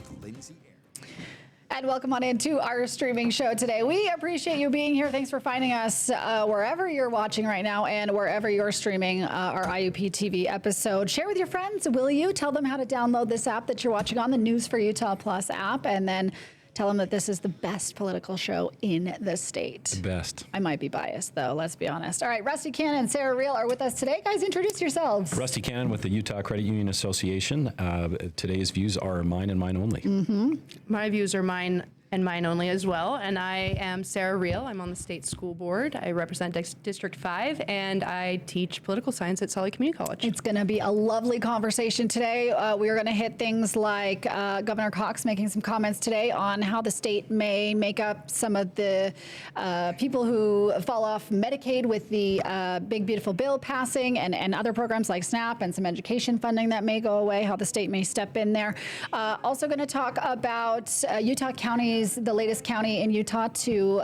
with Lindsay. And welcome on into our streaming show today. We appreciate you being here. Thanks for finding us wherever you're watching right now and wherever you're streaming our IUPTV episode. Share with your friends, will you? Tell them how to download this app that you're watching on, the News for Utah Plus app, and then tell them that this is the best political show in the state. The best. I might be biased, though. Let's be honest. All right, Rusty Cannon and Sarah Reale are with us today. Guys, introduce yourselves. Rusty Cannon with the Utah Credit Union Association. Today's views are mine and mine only. Mm-hmm. My views are mine and mine only as well. And I am Sarah Reale. I'm on the state school board. I represent District 5, and I teach political science at Sully Community College. It's going to be a lovely conversation today. We are going to hit things like Governor Cox making some comments today on how the state may make up some of the people who fall off Medicaid with the big, beautiful bill passing and other programs like SNAP and some education funding that may go away, how the state may step in there. Also going to talk about Utah counties, the latest county in Utah to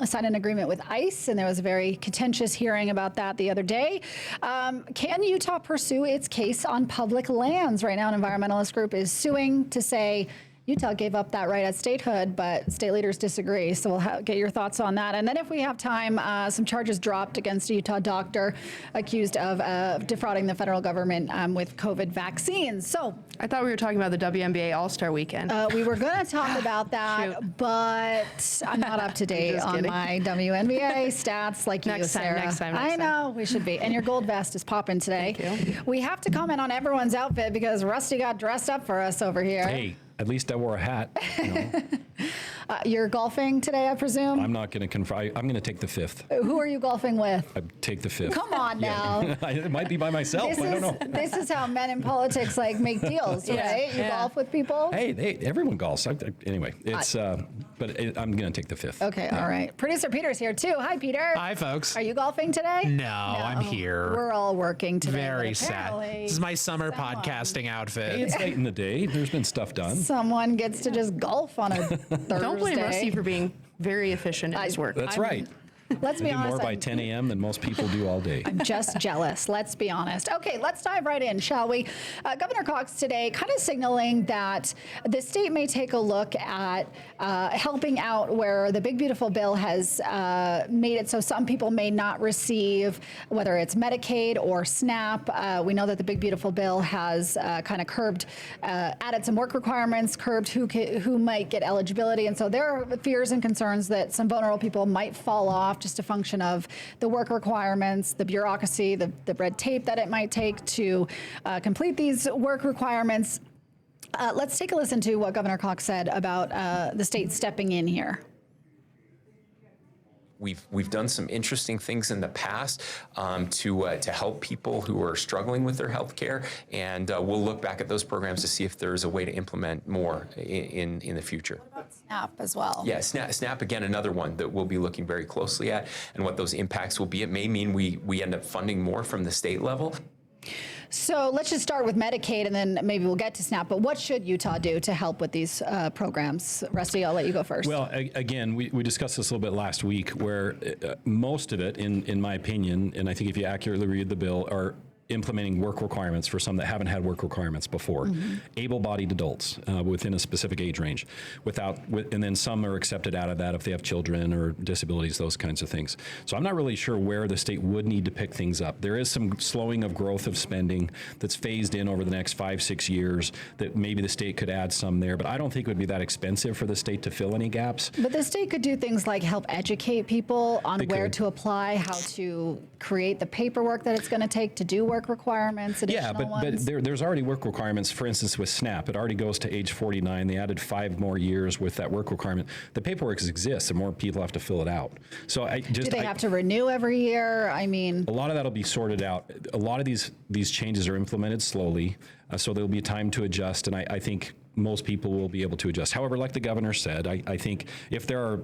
sign an agreement with ICE, and there was a very contentious hearing about that the other day. Can Utah pursue its case on public lands? Right now, an environmentalist group is suing to say Utah gave up that right at statehood, but state leaders disagree. So we'll get your thoughts on that. And then if we have time, some charges dropped against a Utah doctor accused of defrauding the federal government with COVID vaccines. So I thought we were talking about the WNBA All-Star Weekend. we were going to talk about that, but I'm not up to date on my WNBA stats like you, Sarah. Next time. I know, we should be. And your gold vest is popping today. Thank you. We have to comment on everyone's outfit because Rusty got dressed up for us over here. Hey, at least I wore a hat. You know. You're golfing today, I presume? I'm not going to confide. I'm going to take the fifth. Who are you golfing with? I take the fifth. Come on now. It might be by myself. I don't know. This is how men in politics make deals, right? You golf with people? Hey, everyone golfs. Anyway, it's but I'm going to take the fifth. Okay, all right. Producer Peter's here too. Hi, Peter. Hi, folks. Are you golfing today? No, I'm here. We're all working today. Very sad. This is my summer podcasting outfit. Hey, it's late in the day. There's been stuff done. Someone gets to just golf on a Thursday. Don't blame Rusty for being very efficient in his work. That's right. Let's be I do honest. more by 10 a.m. than most people do all day. I'm just jealous. Let's be honest. Okay, let's dive right in, shall we? Governor Cox today kind of signaling that the state may take a look at helping out where the big, beautiful bill has made it so some people may not receive, whether it's Medicaid or SNAP. We know that the big, beautiful bill has kind of curbed, added some work requirements, curbed who might get eligibility. And so there are fears and concerns that some vulnerable people might fall off, just a function of the work requirements, the bureaucracy, the red tape that it might take to complete these work requirements. Let's take a listen to what Governor Cox said about the state stepping in here. We've done some interesting things in the past to help people who are struggling with their health care, and we'll look back at those programs to see if there's a way to implement more in the future. What about SNAP as well? Yeah, SNAP again, another one that we'll be looking very closely at, and what those impacts will be. It may mean we end up funding more from the state level. So let's just start with Medicaid, and then maybe we'll get to SNAP. But what should Utah do to help with these programs? Rusty, I'll let you go first. Well, again, we discussed this a little bit last week, where most of it, in my opinion, and I think if you accurately read the bill, are implementing work requirements for some that haven't had work requirements before. Mm-hmm. Able-bodied adults within a specific age range, and then some are accepted out of that if they have children or disabilities, those kinds of things. So I'm not really sure where the state would need to pick things up. There is some slowing of growth of spending that's phased in over the next 5-6 years that maybe the state could add some there, but I don't think it would be that expensive for the state to fill any gaps. But the state could do things like help educate people on where to apply, how to create the paperwork that it's going to take to do work requirements, additional ones. But there's already work requirements. For instance, with SNAP, it already goes to age 49. They added 5 more years with that work requirement. The paperwork exists, and more people have to fill it out. So do they have to renew every year? I mean, a lot of that'll be sorted out. A lot of these changes are implemented slowly, so there'll be time to adjust, and I think most people will be able to adjust. However, like the governor said, I think if there are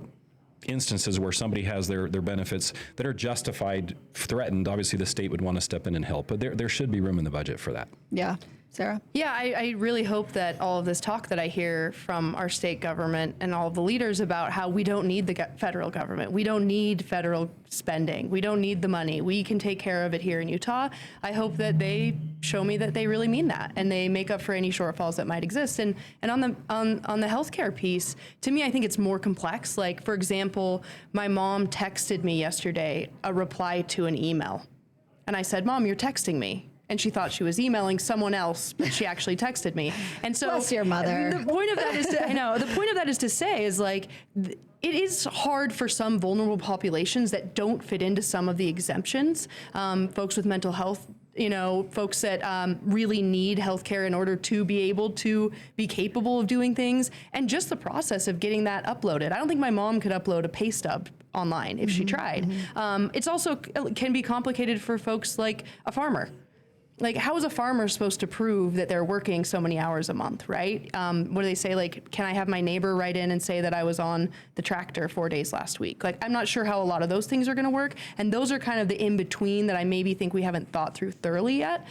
instances where somebody has their benefits that are justified, threatened, obviously the state would want to step in and help. But there should be room in the budget for that. Yeah. Sarah? Yeah, I really hope that all of this talk that I hear from our state government and all of the leaders about how we don't need the federal government, we don't need federal spending, we don't need the money, we can take care of it here in Utah. I hope that they show me that they really mean that and they make up for any shortfalls that might exist. And on the healthcare piece, to me, I think it's more complex. Like, for example, my mom texted me yesterday a reply to an email. And I said, Mom, you're texting me. And she thought she was emailing someone else, but she actually texted me. And so Bless your mother. The point of that is to, I know, the point of that is to say is like, it is hard for some vulnerable populations that don't fit into some of the exemptions, folks with mental health, folks that really need healthcare in order to be able to be capable of doing things, and just the process of getting that uploaded. I don't think my mom could upload a pay stub online if she tried. It's also can be complicated for folks like a farmer. Like, how is a farmer supposed to prove that they're working so many hours a month, right? What do they say? Like, can I have my neighbor write in and say that I was on the tractor 4 days last week? Like, I'm not sure how a lot of those things are going to work. And those are kind of the in-between that I maybe think we haven't thought through thoroughly yet.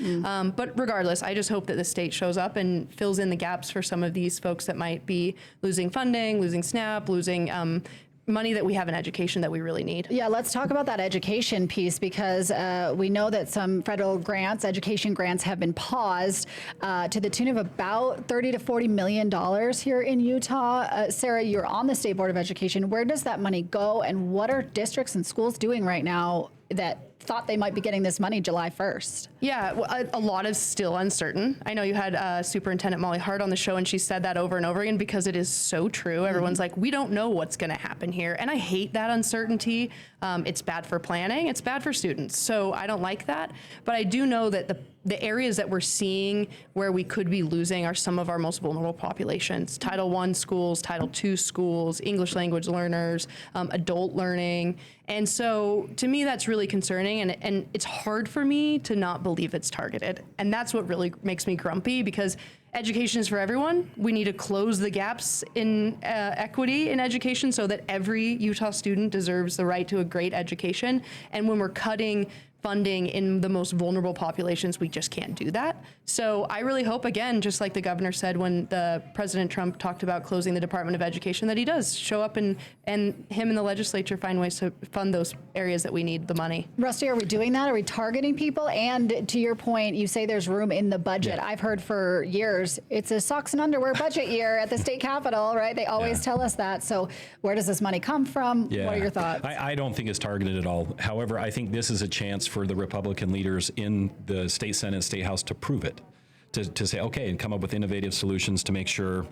But regardless, I just hope that the state shows up and fills in the gaps for some of these folks that might be losing funding, losing SNAP, losing money that we have in education that we really need. Yeah, let's talk about that education piece, because we know that some federal grants, education grants, have been paused to the tune of about $30 to $40 million here in Utah. Sarah, you're on the State Board of Education. Where does that money go, and what are districts and schools doing right now that thought they might be getting this money July 1st? Yeah, well, a lot is still uncertain. I know you had Superintendent Molly Hart on the show, and she said that over and over again because it is so true. Everyone's like, we don't know what's going to happen here. And I hate that uncertainty. It's bad for planning. It's bad for students. So I don't like that. But I do know that the areas that we're seeing where we could be losing are some of our most vulnerable populations. Title I schools, Title II schools, English language learners, adult learning. And so to me, that's really concerning. And it's hard for me to not believe it's targeted. And that's what really makes me grumpy, because education is for everyone. We need to close the gaps in equity in education so that every Utah student deserves the right to a great education. And when we're cutting funding in the most vulnerable populations, we just can't do that. So I really hope, again, just like the governor said when the President Trump talked about closing the Department of Education, that he does show up and him and the legislature find ways to fund those areas that we need the money. Rusty, are we doing that? Are we targeting people? And to your point, you say there's room in the budget. Yeah. I've heard for years, it's a socks and underwear budget year at the state capitol, right? They always tell us that. So where does this money come from? Yeah. What are your thoughts? I don't think it's targeted at all. However, I think this is a chance for the Republican leaders in the state Senate, state House to prove it, to say, okay, and come up with innovative solutions to make sure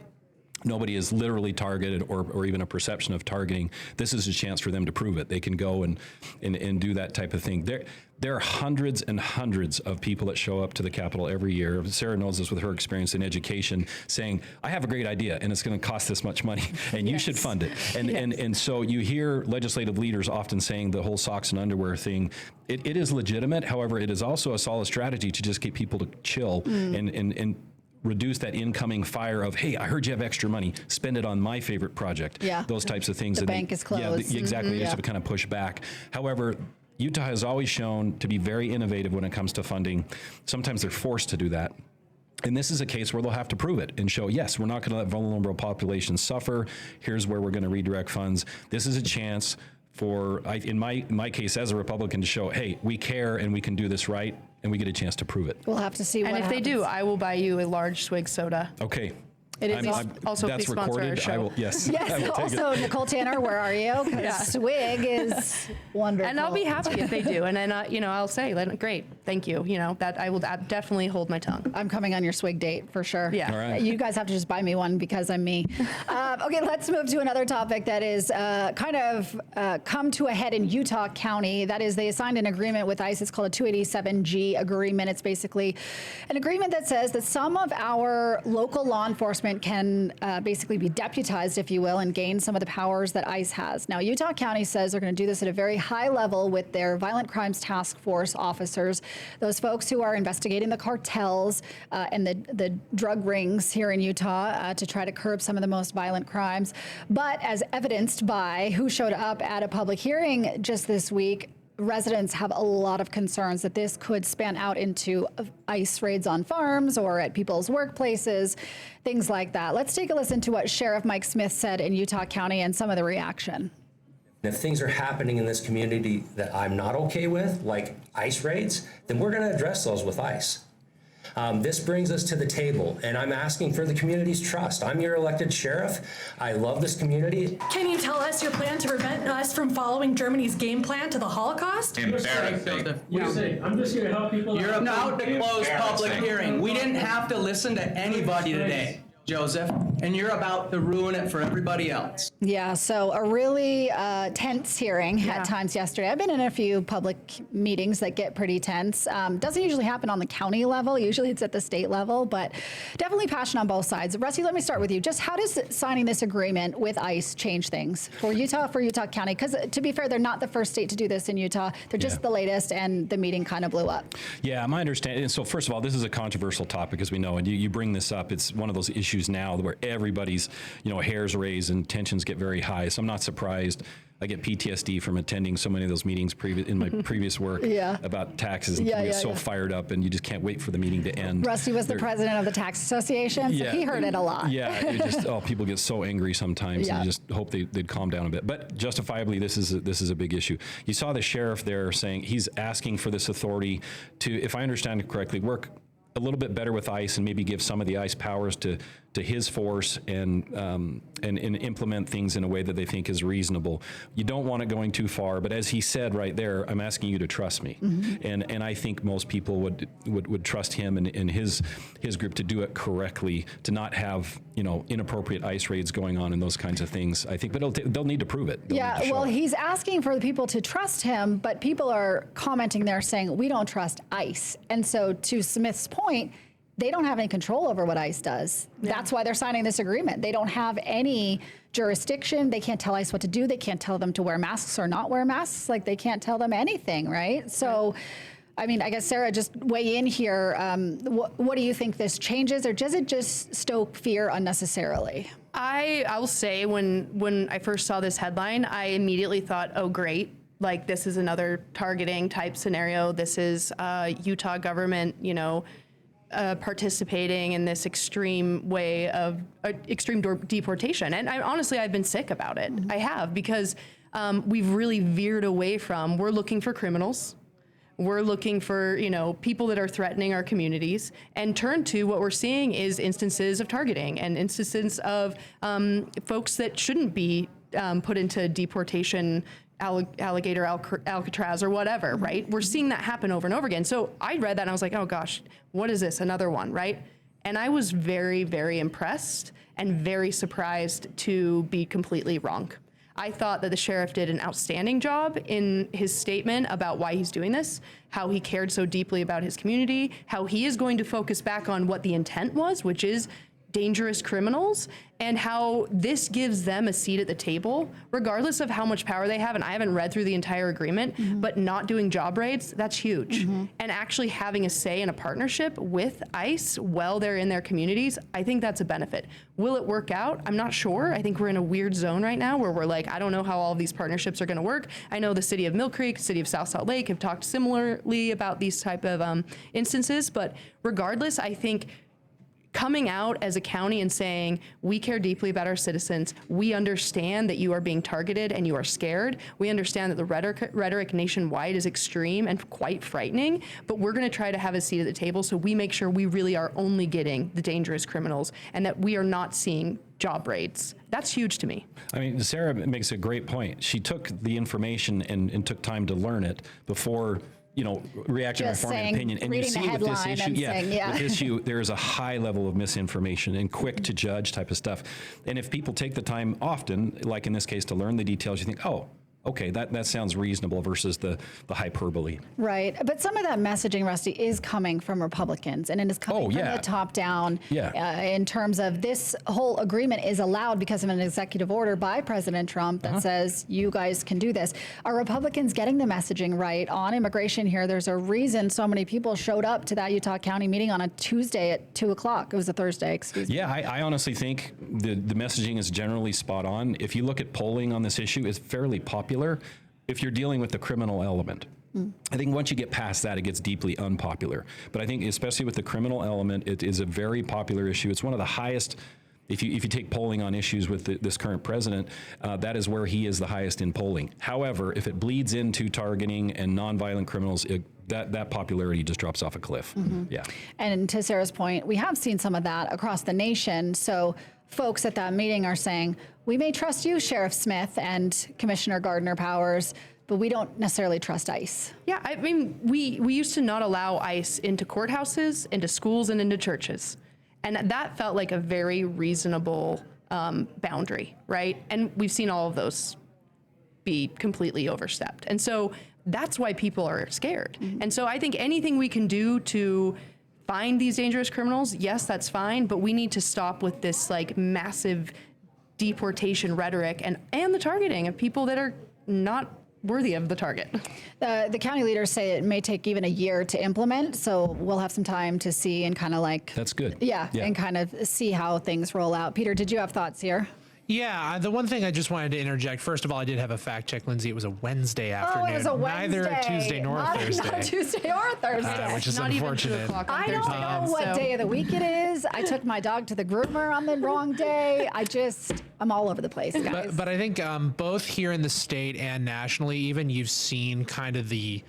nobody is literally targeted or even a perception of targeting. This is a chance for them to prove it. They can go and do that type of thing. There are hundreds and hundreds of people that show up to the Capitol every year. Sarah knows this with her experience in education, saying, I have a great idea and it's going to cost this much money and you should fund it. And so you hear legislative leaders often saying the whole socks and underwear thing. It is legitimate. However, it is also a solid strategy to just get people to chill and reduce that incoming fire of, hey, I heard you have extra money, spend it on my favorite project. Yeah. Those types of things. The bank is closed. Yeah, exactly. Just to kind of push back. However, Utah has always shown to be very innovative when it comes to funding. Sometimes they're forced to do that. And this is a case where they'll have to prove it and show, yes, we're not going to let vulnerable populations suffer. Here's where we're going to redirect funds. This is a chance for, in my case as a Republican, to show, hey, we care and we can do this right, and we get a chance to prove it. We'll have to see what And if happens. they do, I will buy you a large swig soda. Okay. It is also that's please sponsor recorded. our show. I will, yes. I Yes, will take it. also, Nicole Tanner, where are you? Because Swig is wonderful. And I'll be happy if they do. And then, I'll say, great, thank you. That I will definitely hold my tongue. I'm coming on your Swig date for sure. Yeah. All right. You guys have to just buy me one because I'm me. Okay, let's move to another topic that is kind of come to a head in Utah County. That is, they signed an agreement with ICE. It's called a 287G agreement. It's basically an agreement that says that some of our local law enforcement can basically be deputized, if you will, and gain some of the powers that ICE has. Now, Utah County says they're going to do this at a very high level with their violent crimes task force officers, those folks who are investigating the cartels and the drug rings here in Utah to try to curb some of the most violent crimes. But as evidenced by who showed up at a public hearing just this week, residents have a lot of concerns that this could span out into ICE raids on farms or at people's workplaces, things like that. Let's take a listen to what Sheriff Mike Smith said in Utah County and some of the reaction. If things are happening in this community that I'm not okay with, like ICE raids, then we're going to address those with ICE. This brings us to the table, and I'm asking for the community's trust. I'm your elected sheriff. I love this community. Can you tell us your plan to prevent us from following Germany's game plan to the Holocaust? Embarrassing. I'm just here to help people. You're about to close public hearing. We didn't have to listen to anybody today, Joseph, and you're about to ruin it for everybody else. Yeah, so a really tense hearing at times yesterday. I've been in a few public meetings that get pretty tense. Doesn't usually happen on the county level. Usually it's at the state level, but definitely passion on both sides. Rusty, let me start with you. Just how does signing this agreement with ICE change things for Utah County? Because to be fair, they're not the first state to do this in Utah. They're just the latest, and the meeting kind of blew up. Yeah, my understanding. So first of all, this is a controversial topic, as we know, and you bring this up. It's one of those issues now where everybody's, hairs raised and tensions get very high. So I'm not surprised. I get PTSD from attending so many of those meetings in my previous work about taxes. And you get so fired up, and you just can't wait for the meeting to end. Rusty was the president of the tax association, so he heard it a lot. Yeah, people get so angry sometimes. And you just hope they'd calm down a bit. But justifiably, this is a big issue. You saw the sheriff there saying he's asking for this authority to, if I understand it correctly, work a little bit better with ICE and maybe give some of the ICE powers to his force and implement things in a way that they think is reasonable. You don't want it going too far, but as he said right there, I'm asking you to trust me. And I think most people would trust him and his group to do it correctly, to not have inappropriate ICE raids going on and those kinds of things. I think, but they'll need to prove it. He's asking for the people to trust him, but people are commenting there saying we don't trust ICE. And so to Smith's point, they don't have any control over what ICE does. That's why they're signing this agreement. They don't have any jurisdiction. They can't tell ICE what to do. They can't tell them to wear masks or not wear masks. Like, they can't tell them anything, right? So, I mean, I guess, Sarah, just weigh in here. What do you think this changes, or does it just stoke fear unnecessarily? I will say, when I first saw this headline, I immediately thought, oh, great. Like, this is another targeting type scenario. This is Utah government, participating in this extreme way of extreme deportation. And I've been sick about it. I have, because we've really veered away from, we're looking for criminals. We're looking for, people that are threatening our communities, and turn to what we're seeing is instances of targeting and instances of folks that shouldn't be put into deportation, alligator, Alcatraz, or whatever, right? We're seeing that happen over and over again. So I read that and I was like, oh gosh, what is this? Another one, right? And I was very, very impressed and very surprised to be completely wrong. I thought that the sheriff did an outstanding job in his statement about why he's doing this, how he cared so deeply about his community, how he is going to focus back on what the intent was, which is dangerous criminals, and how this gives them a seat at the table, regardless of how much power they have. And I haven't read through the entire agreement, but not doing job raids, that's huge. And actually having a say in a partnership with ICE while they're in their communities, I think that's a benefit. Will it work out? I'm not sure. I think we're in a weird zone right now where we're like, I don't know how all of these partnerships are gonna work. I know the city of Mill Creek, city of South Salt Lake have talked similarly about these type of instances, but regardless, I think coming out as a county and saying, we care deeply about our citizens. We understand that you are being targeted and you are scared. We understand that the rhetoric nationwide is extreme and quite frightening, but we're going to try to have a seat at the table so we make sure we really are only getting the dangerous criminals and that we are not seeing job raids. That's huge to me. I mean, Sarah makes a great point. She took the information and took time to learn it before reacting or forming an opinion. And you see with this issue, with this issue, there is a high level of misinformation and quick to judge type of stuff. And if people take the time often, like in this case, to learn the details, you think, oh, okay, that sounds reasonable versus the hyperbole. Right. But some of that messaging, Rusty, is coming from Republicans, and it is coming from the top down in terms of this whole agreement is allowed because of an executive order by President Trump that says you guys can do this. Are Republicans getting the messaging right on immigration here? There's a reason so many people showed up to that Utah County meeting on a Tuesday at 2 o'clock. It was a Thursday, excuse me. Yeah, I honestly think the messaging is generally spot on. If you look at polling on this issue, it's fairly popular. if you're dealing with the criminal element. I think once you get past that, it gets deeply unpopular. But I think especially with the criminal element, it is a very popular issue. It's one of the highest. If you take polling on issues with this current president, that is where he is the highest in polling. However, if it bleeds into targeting and nonviolent criminals, that popularity just drops off a cliff. Yeah. And to Sarah's point, we have seen some of that across the nation. So folks at that meeting are saying, we may trust you, Sheriff Smith and Commissioner Gardner Powers, but we don't necessarily trust ICE. Yeah, I mean, we used to not allow ICE into courthouses, into schools, and into churches. And that felt like a very reasonable boundary, right? And we've seen all of those be completely overstepped. And so that's why people are scared. And so I think anything we can do to find these dangerous criminals, yes, that's fine, but we need to stop with this like massive deportation rhetoric and the targeting of people that are not worthy of the target. The county leaders say it may take even a year to implement, so we'll have some time to see and kind of like... That's good. Yeah, and kind of see how things roll out. Peter, did you have thoughts here? Yeah, the one thing I just wanted to interject, first of all, I did have a fact check, Lindsay. It was a Wednesday afternoon. Oh, it was a Wednesday. Neither a Tuesday nor Thursday. Not a Tuesday or a Thursday. Which is Not unfortunate. even 2 o'clock on I Thursday. don't know what day of the week it is. I took my dog to the groomer on the wrong day. I'm all over the place, guys. But I think both here in the state and nationally, even you've seen kind of the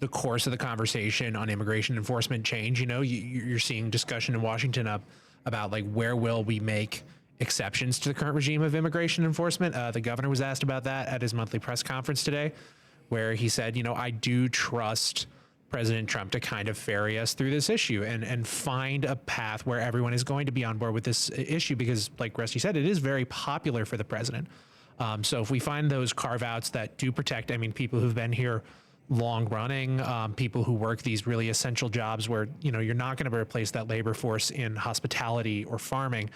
course of the conversation on immigration enforcement change. You know, you're seeing discussion in Washington about like where will we make exceptions to the current regime of immigration enforcement. The governor was asked about that at his monthly press conference today, where he said, you know, I do trust President Trump to kind of ferry us through this issue and find a path where everyone is going to be on board with this issue, because like Rusty said, it is very popular for the president. So if we find those carve outs that do protect, I mean, people who've been here long running, people who work these really essential jobs where, you know, you're not going to replace that labor force in hospitality or farming.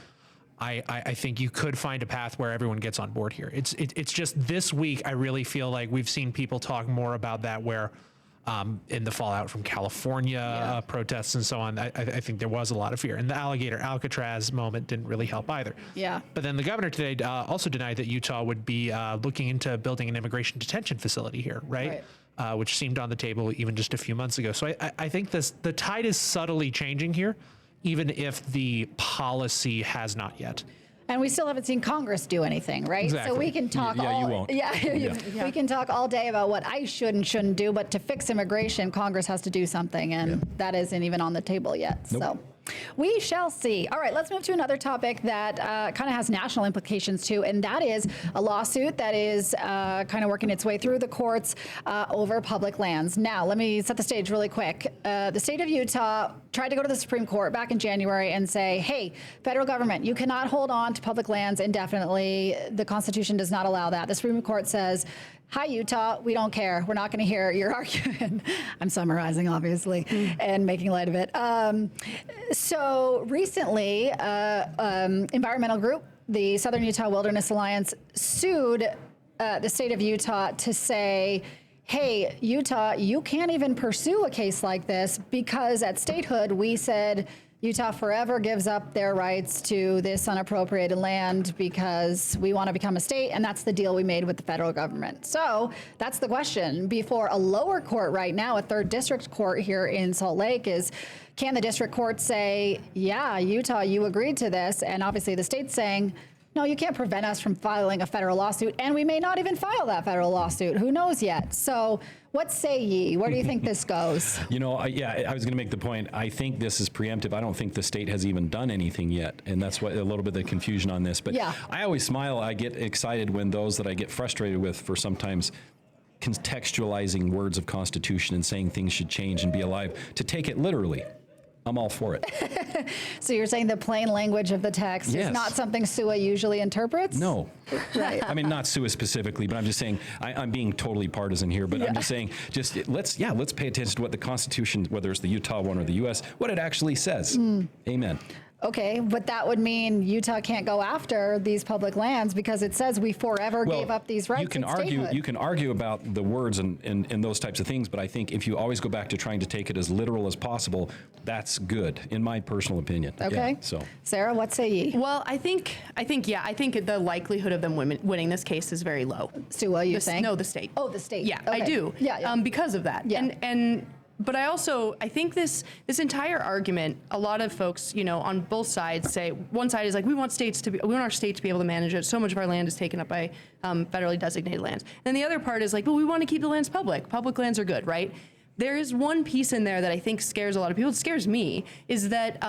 I think you could find a path where everyone gets on board here. It's just this week, I really feel like we've seen people talk more about that where in the fallout from California protests and so on, I think there was a lot of fear. And the Alcatraz moment didn't really help either. Yeah. But then the governor today also denied that Utah would be looking into building an immigration detention facility here, right? Which seemed on the table even just a few months ago. So I think the tide is subtly changing here, even if the policy has not yet. And we still haven't seen Congress do anything, right? Exactly. So we can talk you won't. We can talk all day about what ICE should and shouldn't do, but to fix immigration, Congress has to do something, and that isn't even on the table yet. Nope. So we shall see. All right, let's move to another topic that kind of has national implications too, and that is a lawsuit that is kind of working its way through the courts over public lands. Now, let me set the stage really quick. The state of Utah tried to go to the Supreme Court back in January and say, hey, federal government, you cannot hold on to public lands indefinitely. The Constitution does not allow that. The Supreme Court says, hi, Utah, we don't care. We're not going to hear your argument. I'm summarizing, obviously, and making light of it. So recently, environmental group, the Southern Utah Wilderness Alliance, sued the state of Utah to say, hey, Utah, you can't even pursue a case like this because at statehood, we said Utah forever gives up their rights to this unappropriated land because we want to become a state, and that's the deal we made with the federal government. So that's the question before a lower court right now, a third district court here in Salt Lake, is can the district court say, yeah, Utah, you agreed to this, and obviously the state's saying, no, you can't prevent us from filing a federal lawsuit, and we may not even file that federal lawsuit. Who knows yet? So what say ye? Where do you think this goes? You know, I was going to make the point. I think this is preemptive. I don't think the state has even done anything yet, and that's what a little bit of the confusion on this. But I always smile. I get excited when those that I get frustrated with for sometimes contextualizing words of Constitution and saying things should change and be alive, to take it literally. I'm all for it. So you're saying the plain language of the text is not something SUA usually interprets? No. Right. I mean, not SUA specifically, but I'm just saying, I'm being totally partisan here, but I'm just saying, let's pay attention to what the Constitution, whether it's the Utah one or the U.S., what it actually says. Amen. Okay, but that would mean Utah can't go after these public lands because it says we forever gave up these rights. You can argue about the words and those types of things, but I think if you always go back to trying to take it as literal as possible, that's good, in my personal opinion. Okay. Yeah, so, Sarah, what say ye? Well, I think the likelihood of them winning this case is very low. Stu, what are you saying? No, the state. Oh, the state. Yeah, Okay. I do. Yeah. Because of that. Yeah. But I think this entire argument, a lot of folks, on both sides say, one side is like, we want our state to be able to manage it. So much of our land is taken up by federally designated lands. And the other part is like, well, we want to keep the lands public. Public lands are good, right? There is one piece in there that I think scares a lot of people. It scares me, is that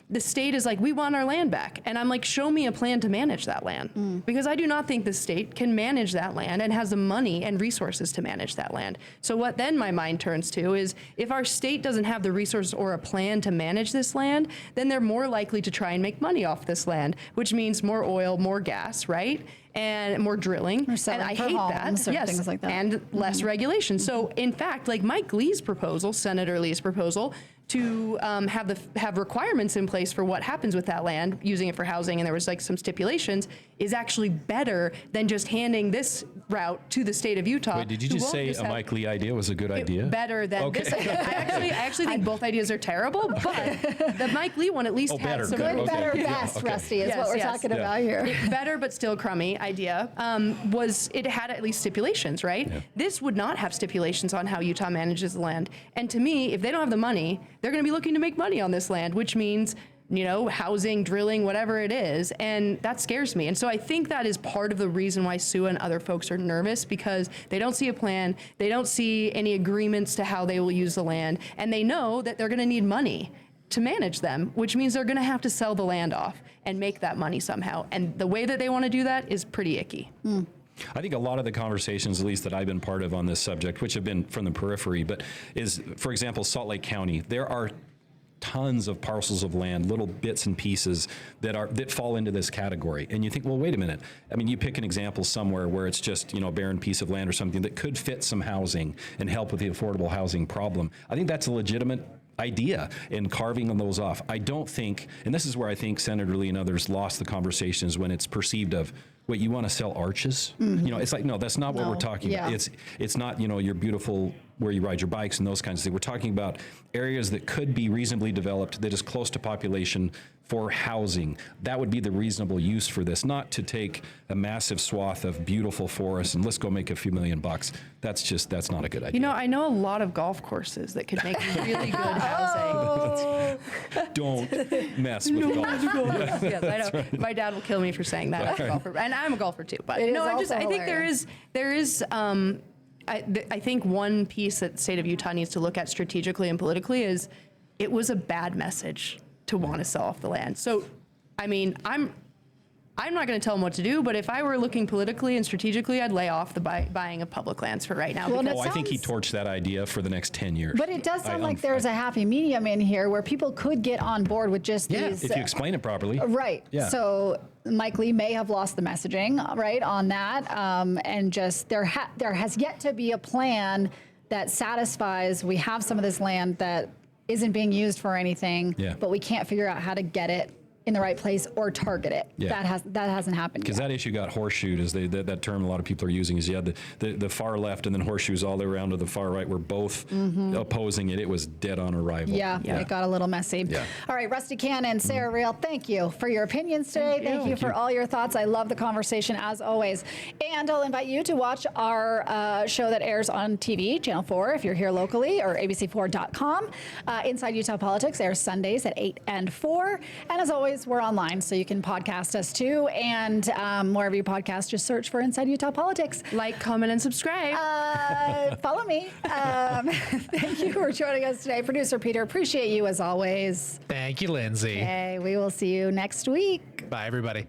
the state is like, we want our land back. And I'm like, show me a plan to manage that land. Because I do not think the state can manage that land and has the money and resources to manage that land. So what then my mind turns to is, if our state doesn't have the resources or a plan to manage this land, then they're more likely to try and make money off this land, which means more oil, more gas, right? And more drilling, and I hate that. Yes, things like that. And less regulation. So, in fact, like Mike Lee's proposal, Senator Lee's proposal, to have requirements in place for what happens with that land, using it for housing, and there was like some stipulations, is actually better than just handing this route to the state of Utah. wait, did you just say a Mike Lee idea was a good idea? Better than this. I actually think both ideas are terrible, but the Mike Lee one at least had some Good, Okay. better, Yeah, best, okay. Rusty, is Yes, what we're yes. talking Yeah. about here. Better but still crummy idea was it had at least stipulations, right? Yeah. This would not have stipulations on how Utah manages the land. And to me, if they don't have the money, they're going to be looking to make money on this land, which means, housing, drilling, whatever it is. And that scares me. And so I think that is part of the reason why Sue and other folks are nervous, because they don't see a plan. They don't see any agreements to how they will use the land. And they know that they're going to need money to manage them, which means they're going to have to sell the land off and make that money somehow. And the way that they want to do that is pretty icky. I think a lot of the conversations, at least that I've been part of on this subject, which have been from the periphery, but is, for example, Salt Lake County. There are tons of parcels of land, little bits and pieces that fall into this category. And you think, well, wait a minute. I mean, you pick an example somewhere where it's just, a barren piece of land or something that could fit some housing and help with the affordable housing problem. I think that's a legitimate idea in carving those off. I don't think, and this is where I think Senator Lee and others lost the conversations, when it's perceived of, wait, you want to sell arches? It's like, no, that's not what we're talking about. It's not, your beautiful where you ride your bikes and those kinds of things. We're talking about areas that could be reasonably developed, that is close to population for housing. That would be the reasonable use for this, not to take a massive swath of beautiful forest and let's go make a few $1 million. That's not a good idea. I know a lot of golf courses that could make really good housing. Don't mess with golf. Yes, I know. Right. My dad will kill me for saying that. I'm a golfer, and I'm a golfer too. But It is I also think hilarious. there is. I think one piece that the state of Utah needs to look at strategically and politically is, it was a bad message to want to sell off the land. So, I mean, I'm not going to tell them what to do, but if I were looking politically and strategically, I'd lay off the buying of public lands for right now. Well, because I think he torched that idea for the next 10 years. But it does sound like there's a happy medium in here where people could get on board with just these. If you explain it properly. Right. Yeah. So Mike Lee may have lost the messaging, right, on that. And just there has yet to be a plan that satisfies, we have some of this land that isn't being used for anything, but we can't figure out how to get it in the right place or target it. Yeah. That hasn't happened Because yet. that issue got horseshoed, is that term a lot of people are using, is you had the far left and then horseshoes all the way around to the far right were both opposing it. It was dead on arrival. Yeah, it got a little messy. Yeah. All right, Rusty Cannon, Sarah Reale, thank you for your opinions today. Thank you for all your thoughts. I love the conversation as always. And I'll invite you to watch our show that airs on TV, Channel 4, if you're here locally, or abc4.com. Inside Utah Politics airs Sundays at 8 and 4. And as always, we're online, so you can podcast us too. And wherever you podcast, just search for Inside Utah Politics. Like, comment, and subscribe. Follow me. Thank you for joining us today. Producer Peter, appreciate you as always. Thank you, Lindsay. Okay, we will see you next week. Bye, everybody.